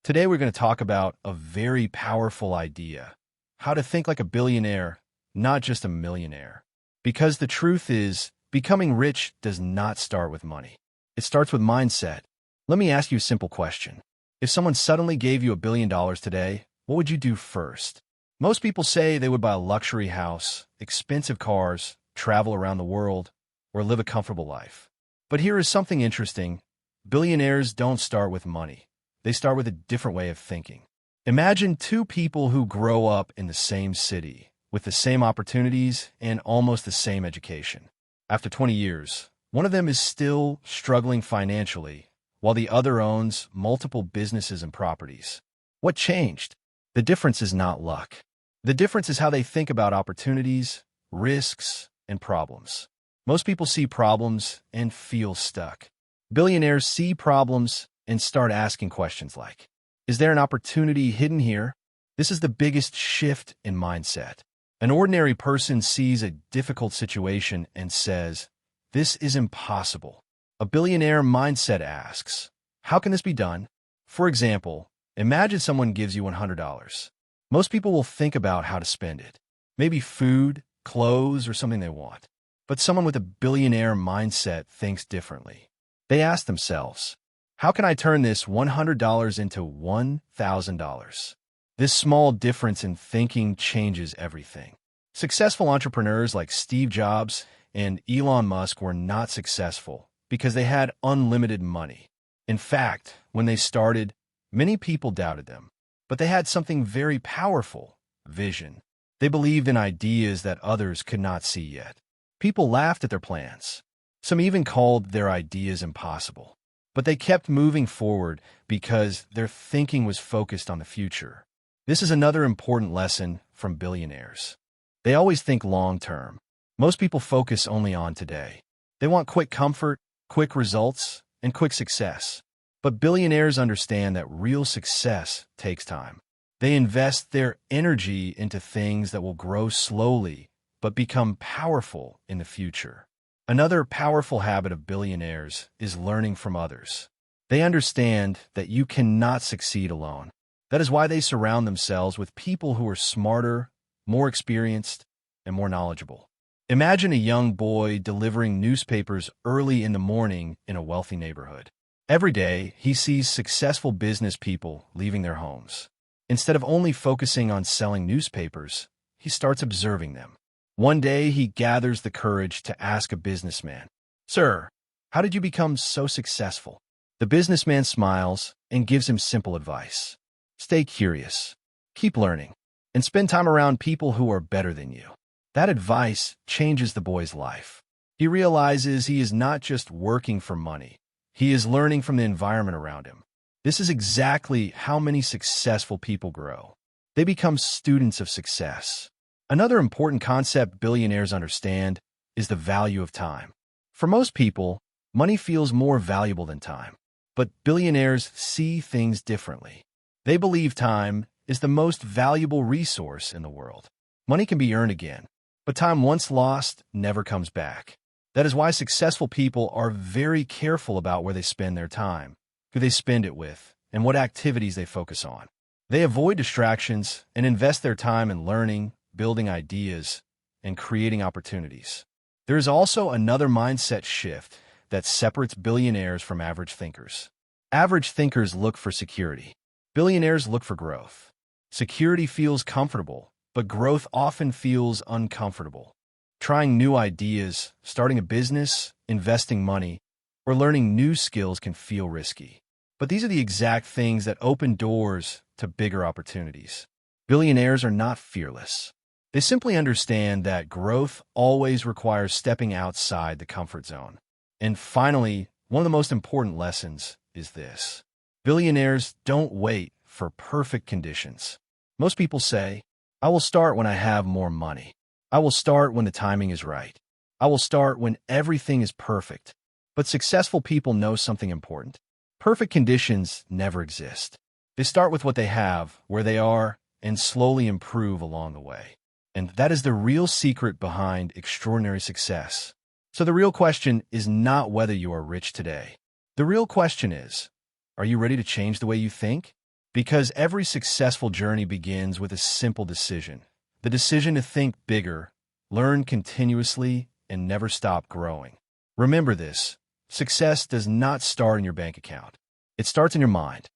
Today we're going to talk about a very powerful idea, how to think like a billionaire, not just a millionaire. Because the truth is, becoming rich does not start with money. It starts with mindset. Let me ask you a simple question. If someone suddenly gave you $1 billion today, what would you do first? Most people say they would buy a luxury house, expensive cars, travel around the world, or live a comfortable life. But here is something interesting. Billionaires don't start with money. They start with a different way of thinking. Imagine two people who grow up in the same city, with the same opportunities and almost the same education. After 20 years, one of them is still struggling financially, while the other owns multiple businesses and properties. What changed? The difference is not luck. The difference is how they think about opportunities, risks, and problems. Most people see problems and feel stuck. Billionaires see problems and start asking questions like, is there an opportunity hidden here? This is the biggest shift in mindset. An ordinary person sees a difficult situation and says, this is impossible. A billionaire mindset asks, how can this be done? For example, imagine someone gives you $100. Most people will think about how to spend it. Maybe food, clothes, or something they want. But someone with a billionaire mindset thinks differently. They ask themselves, how can I turn this $100 into $1,000? This small difference in thinking changes everything. Successful entrepreneurs like Steve Jobs and Elon Musk were not successful because they had unlimited money. In fact, when they started, many people doubted them. But they had something very powerful, vision. They believed in ideas that others could not see yet. People laughed at their plans. Some even called their ideas impossible. But they kept moving forward because their thinking was focused on the future. This is another important lesson from billionaires. They always think long-term. Most people focus only on today. They want quick comfort, quick results, and quick success. But billionaires understand that real success takes time. They invest their energy into things that will grow slowly but become powerful in the future. Another powerful habit of billionaires is learning from others. They understand that you cannot succeed alone. That is why they surround themselves with people who are smarter, more experienced, and more knowledgeable. Imagine a young boy delivering newspapers early in the morning in a wealthy neighborhood. Every day, he sees successful business people leaving their homes. Instead of only focusing on selling newspapers, he starts observing them. One day, he gathers the courage to ask a businessman, "Sir, how did you become so successful?" The businessman smiles and gives him simple advice. Stay curious, keep learning, and spend time around people who are better than you. That advice changes the boy's life. He realizes he is not just working for money. He is learning from the environment around him. This is exactly how many successful people grow. They become students of success. Another important concept billionaires understand is the value of time. For most people, money feels more valuable than time. But billionaires see things differently. They believe time is the most valuable resource in the world. Money can be earned again, but time once lost never comes back. That is why successful people are very careful about where they spend their time, who they spend it with, and what activities they focus on. They avoid distractions and invest their time in learning, building ideas, and creating opportunities. There is also another mindset shift that separates billionaires from average thinkers. Average thinkers look for security. Billionaires look for growth. Security feels comfortable, but growth often feels uncomfortable. Trying new ideas, starting a business, investing money, or learning new skills can feel risky. But these are the exact things that open doors to bigger opportunities. Billionaires are not fearless. They simply understand that growth always requires stepping outside the comfort zone. And finally, one of the most important lessons is this. Billionaires don't wait for perfect conditions. Most people say, I will start when I have more money. I will start when the timing is right. I will start when everything is perfect. But successful people know something important. Perfect conditions never exist. They start with what they have, where they are, and slowly improve along the way. And that is the real secret behind extraordinary success. So the real question is not whether you are rich today. The real question is, are you ready to change the way you think? Because every successful journey begins with a simple decision. The decision to think bigger, learn continuously, and never stop growing. Remember this: success does not start in your bank account. It starts in your mind.